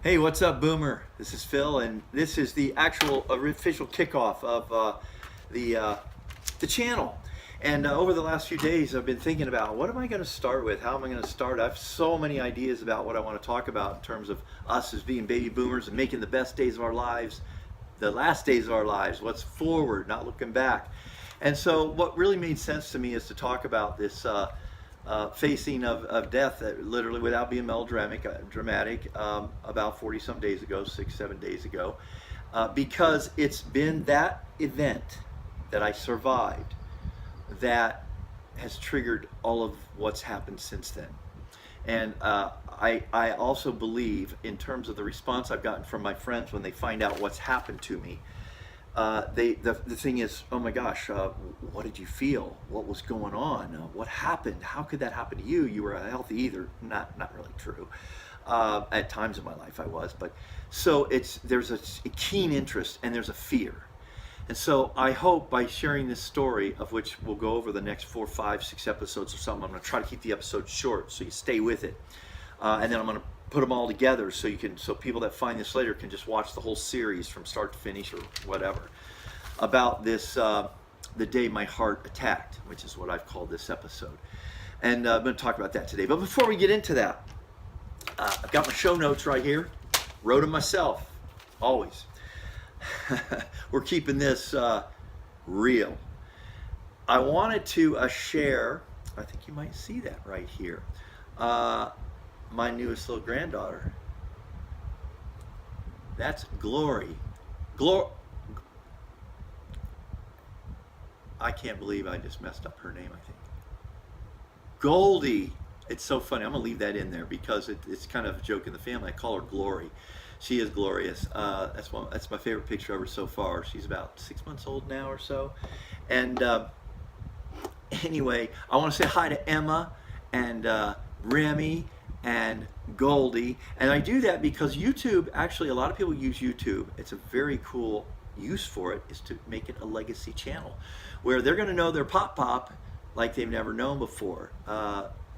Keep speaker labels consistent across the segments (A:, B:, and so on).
A: Hey, what's up, Boomer? This is Phil, and this is the actual official kickoff of the channel. And over the last few days, I've been thinking about what am I going to start with? How am I going to start? I have so many ideas about what I want to talk about in terms of us as being baby boomers and making the best days of our lives, the last days of our lives, what's forward, not looking back. And so, what really made sense to me is to talk about this. Facing of death, literally without being melodramatic, about 40 some days ago, 6, 7 days ago, because it's been that event that I survived that has triggered all of what's happened since then. And I also believe, in terms of the response I've gotten from my friends when they find out what's happened to me, the thing is, oh my gosh, what did you feel? What was going on? What happened? How could that happen to you? You were healthy either. Not really true. At times in my life I was, but so there's a keen interest and there's a fear. And so I hope by sharing this story, of which we'll go over the next 4, 5, 6 episodes or something, I'm going to try to keep the episodes short so you stay with it. And then I'm going to put them all together so people that find this later can just watch the whole series from start to finish or whatever about this the day my heart attacked, which is what I've called this episode. And I'm going to talk about that today. But before we get into that, I've got my show notes right here. Wrote them myself, always. We're keeping this real. I wanted to share, I think you might see that right here, my newest little granddaughter. That's Glory. I can't believe I just messed up her name, I think. Goldie. It's so funny. I'm going to leave that in there because it's kind of a joke in the family. I call her Glory. She is glorious. That's my favorite picture of her so far. She's about 6 months old now or so. And anyway, I want to say hi to Emma and Remy and Goldie. And I do that because YouTube, actually a lot of people use YouTube. It's a very cool use for it, is to make it a legacy channel where they're going to know their pop like they've never known before.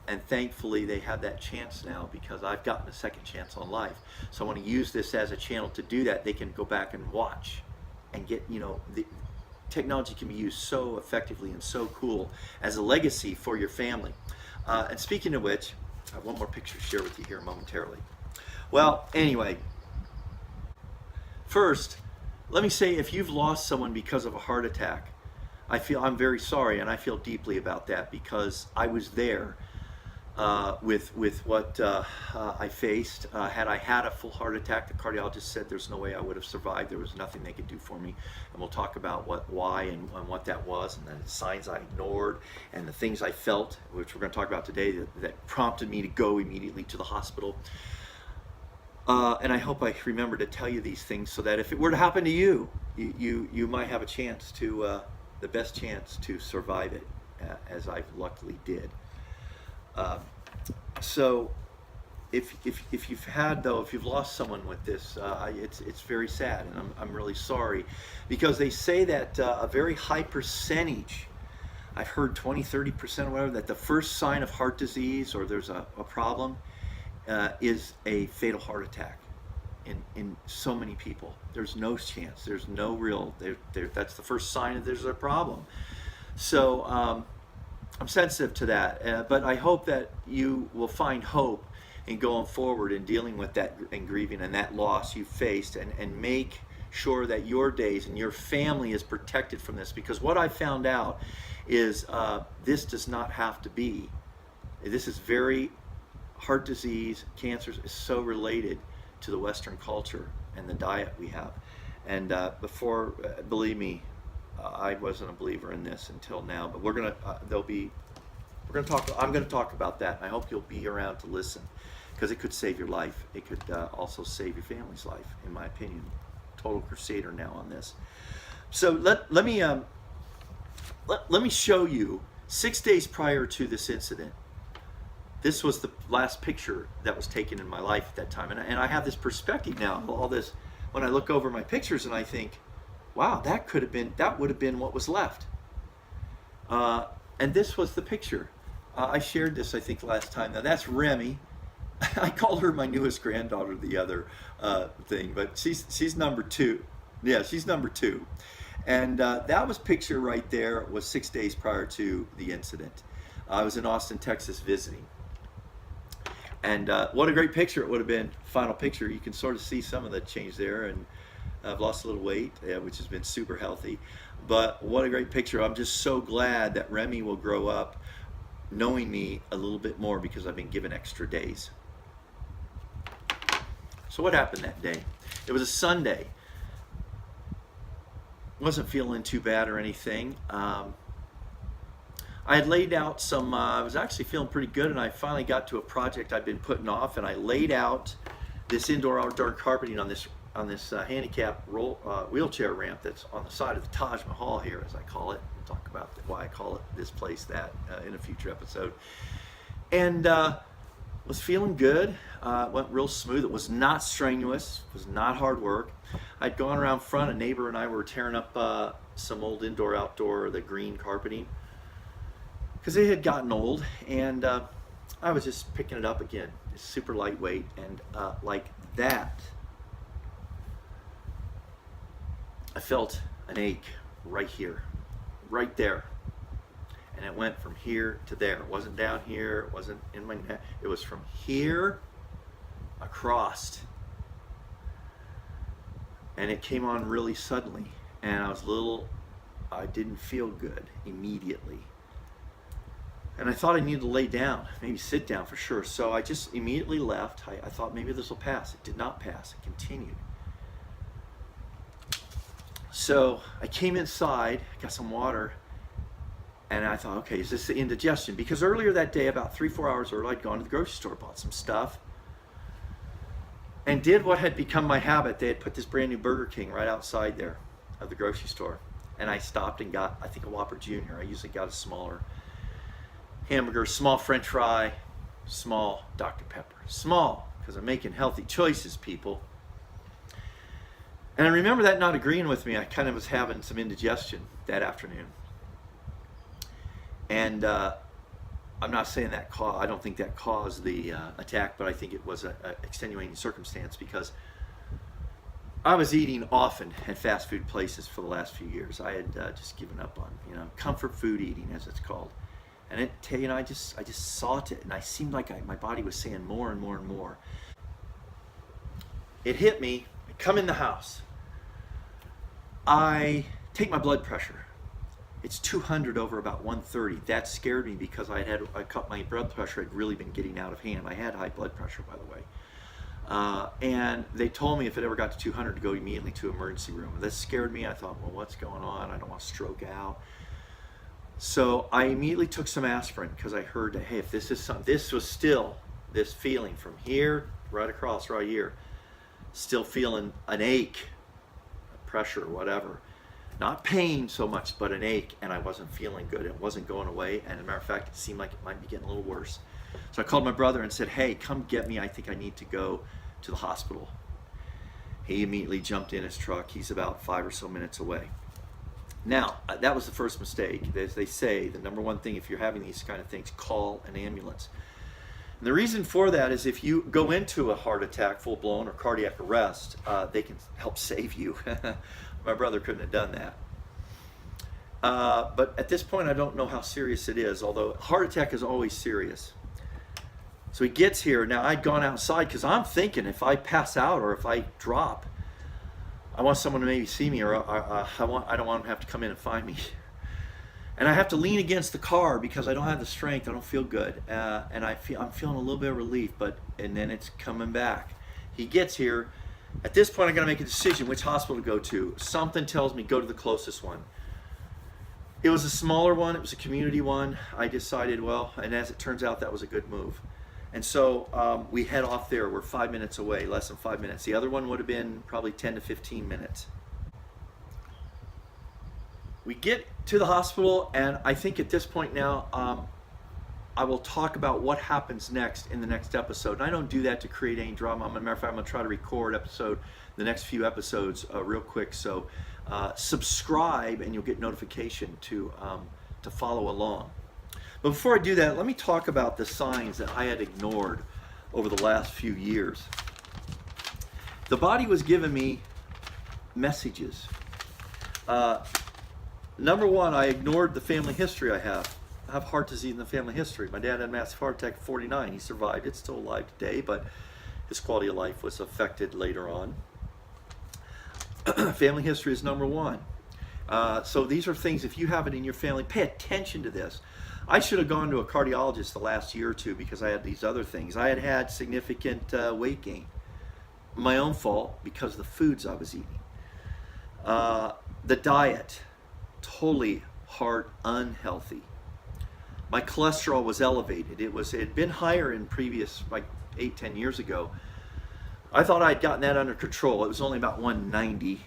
A: And thankfully they have that chance now because I've gotten a second chance on life. So I want to use this as a channel to do that. They can go back and watch and get, the technology can be used so effectively and so cool as a legacy for your family. And speaking of which, I have one more picture to share with you here momentarily. Well, anyway, first, let me say, if you've lost someone because of a heart attack, I'm very sorry, and I feel deeply about that because I was there with what I faced. Had I had a full heart attack, the cardiologist said there's no way I would have survived. There was nothing they could do for me, and we'll talk about why and what that was, and the signs I ignored, and the things I felt, which we're going to talk about today, that prompted me to go immediately to the hospital. And I hope I remember to tell you these things so that if it were to happen to you, you might have a chance to, the best chance to survive it, as I luckily did. So if you've lost someone with this, it's very sad, and I'm really sorry, because they say that a very high percentage, I've heard 20-30% or whatever, that the first sign of heart disease or there's a problem is a fatal heart attack in so many people. There's no chance. There's no real. That's the first sign that there's a problem. So I'm sensitive to that, but I hope that you will find hope in going forward and dealing with that and grieving and that loss you faced, and make sure that your days and your family is protected from this. Because what I found out is this does not have to be. This is very. Heart disease, cancers is so related to the Western culture and the diet we have. And before, believe me, I wasn't a believer in this until now. But I'm gonna talk about that. And I hope you'll be around to listen, because it could save your life. It could also save your family's life, in my opinion. Total crusader now on this. So let me show you 6 days prior to this incident. This was the last picture that was taken in my life at that time. And I have this perspective now, all this, when I look over my pictures and I think, wow, that would have been what was left. And this was the picture. I shared this, I think, last time. Now that's Remy. I call her my newest granddaughter, the other thing, but she's number two. Yeah, she's number two. And that was picture right there was 6 days prior to the incident. I was in Austin, Texas visiting. And what a great picture it would have been. Final picture, you can sort of see some of the change there, and I've lost a little weight, which has been super healthy. But what a great picture. I'm just so glad that Remy will grow up knowing me a little bit more because I've been given extra days. So what happened that day? It was a Sunday. Wasn't feeling too bad or anything. I had laid out some, I was actually feeling pretty good, and I finally got to a project I'd been putting off, and I laid out this indoor-outdoor carpeting on this handicap wheelchair ramp that's on the side of the Taj Mahal here, as I call it. We'll talk about why I call it this place that in a future episode. And was feeling good. Went real smooth. It was not strenuous. It was not hard work. I'd gone around front. A neighbor and I were tearing up some old indoor-outdoor, the green carpeting, because it had gotten old, and I was just picking it up again. It's super lightweight, and like that, I felt an ache right here, right there. And it went from here to there. It wasn't down here, it wasn't in my neck. It was from here across. And it came on really suddenly. And I didn't feel good immediately. And I thought I needed to lay down, maybe sit down for sure. So I just immediately left. I thought maybe this will pass. It did not pass, it continued. So I came inside, got some water, and I thought, okay, is this the indigestion? Because earlier that day, about 3-4 hours earlier, I'd gone to the grocery store, bought some stuff, and did what had become my habit. They had put this brand new Burger King right outside there of the grocery store. And I stopped and got, I think, a Whopper Jr. I usually got a smaller hamburger, small French fry, small Dr. Pepper. Small, because I'm making healthy choices, people. And I remember that not agreeing with me. I kind of was having some indigestion that afternoon. And I'm not saying that I don't think that caused the attack, but I think it was an extenuating circumstance, because I was eating often at fast food places for the last few years. I had just given up on, comfort food eating, as it's called. And I just sought it, and I seemed like my body was saying more and more and more. It hit me. I come in the house. I take my blood pressure. It's 200 over about 130. That scared me, because my blood pressure had really been getting out of hand. I had high blood pressure, by the way. And they told me if it ever got to 200 to go immediately to emergency room. That scared me. I thought, well, what's going on? I don't want to stroke out. So I immediately took some aspirin, because I heard that, hey, if this was still this feeling from here right across right here, still feeling an ache, pressure, whatever. Not pain so much, but an ache, and I wasn't feeling good. It wasn't going away, and as a matter of fact, it seemed like it might be getting a little worse. So I called my brother and said, hey, come get me. I think I need to go to the hospital. He immediately jumped in his truck. He's about 5 or so minutes away. Now, that was the first mistake. As they say, the number one thing if you're having these kind of things, call an ambulance. And the reason for that is if you go into a heart attack, full-blown, or cardiac arrest, they can help save you. My brother couldn't have done that. But at this point, I don't know how serious it is, although heart attack is always serious. So he gets here. Now, I'd gone outside, because I'm thinking if I pass out or if I drop, I want someone to maybe see me, or I don't want them to have to come in and find me. And I have to lean against the car because I don't have the strength. I don't feel good, and I'm feeling a little bit of relief, and then it's coming back. He gets here. At this point, I got to make a decision which hospital to go to. Something tells me go to the closest one. It was a smaller one. It was a community one. I decided, well, and as it turns out, that was a good move. And so we head off there. We're 5 minutes away, less than 5 minutes. The other one would have been probably 10 to 15 minutes. We get to the hospital, and I think at this point now, I will talk about what happens next in the next episode. And I don't do that to create any drama. As a matter of fact, I'm going to try to record the next few episodes real quick. So subscribe, and you'll get notification to follow along. But before I do that, let me talk about the signs that I had ignored over the last few years. The body was giving me messages. Number one, I ignored the family history I have. I have heart disease in the family history. My dad had a massive heart attack at 49. He survived it, still alive today, but his quality of life was affected later on. Family history is number one. So these are things, if you have it in your family, pay attention to this. I should have gone to a cardiologist the last year or two because I had these other things. I had had significant weight gain. My own fault because of the foods I was eating. The diet, totally heart unhealthy. My cholesterol was elevated. It had been higher in previous, like 8-10 years ago. I thought I'd gotten that under control. It was only about 190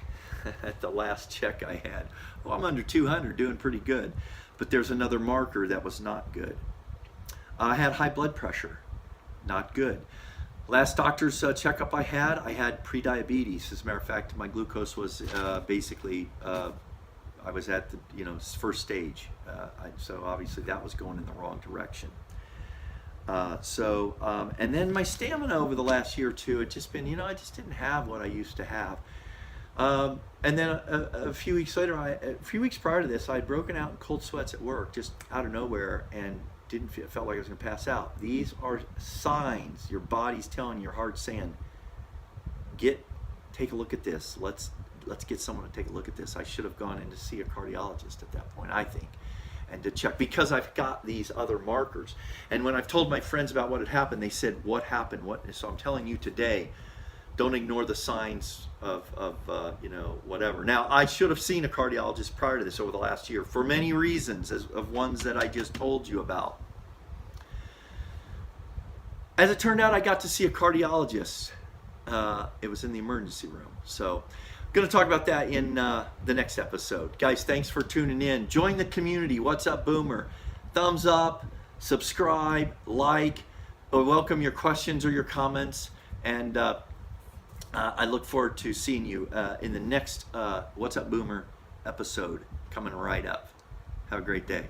A: at the last check I had. Well, I'm under 200, doing pretty good. But there's another marker that was not good. I had high blood pressure, not good. Last doctor's checkup I had pre-diabetes. As a matter of fact, my glucose was basically, I was at the first stage. So obviously that was going in the wrong direction. And then my stamina over the last year or two, it just been, I just didn't have what I used to have. And then a few weeks prior to this, I had broken out in cold sweats at work, just out of nowhere, and felt like I was going to pass out. These are signs. Your body's telling your heart, saying, take a look at this. Let's get someone to take a look at this. I should have gone in to see a cardiologist at that point, I think, and to check, because I've got these other markers. And when I've told my friends about what had happened, they said, what happened? So I'm telling you today, don't ignore the signs of whatever. Now, I should have seen a cardiologist prior to this over the last year for many reasons, of ones that I just told you about. As it turned out, I got to see a cardiologist. It was in the emergency room. So I'm going to talk about that in the next episode. Guys, thanks for tuning in. Join the community. What's up, Boomer? Thumbs up, subscribe, like. I welcome your questions or your comments. And I look forward to seeing you in the next What's Up, Boomer episode coming right up. Have a great day.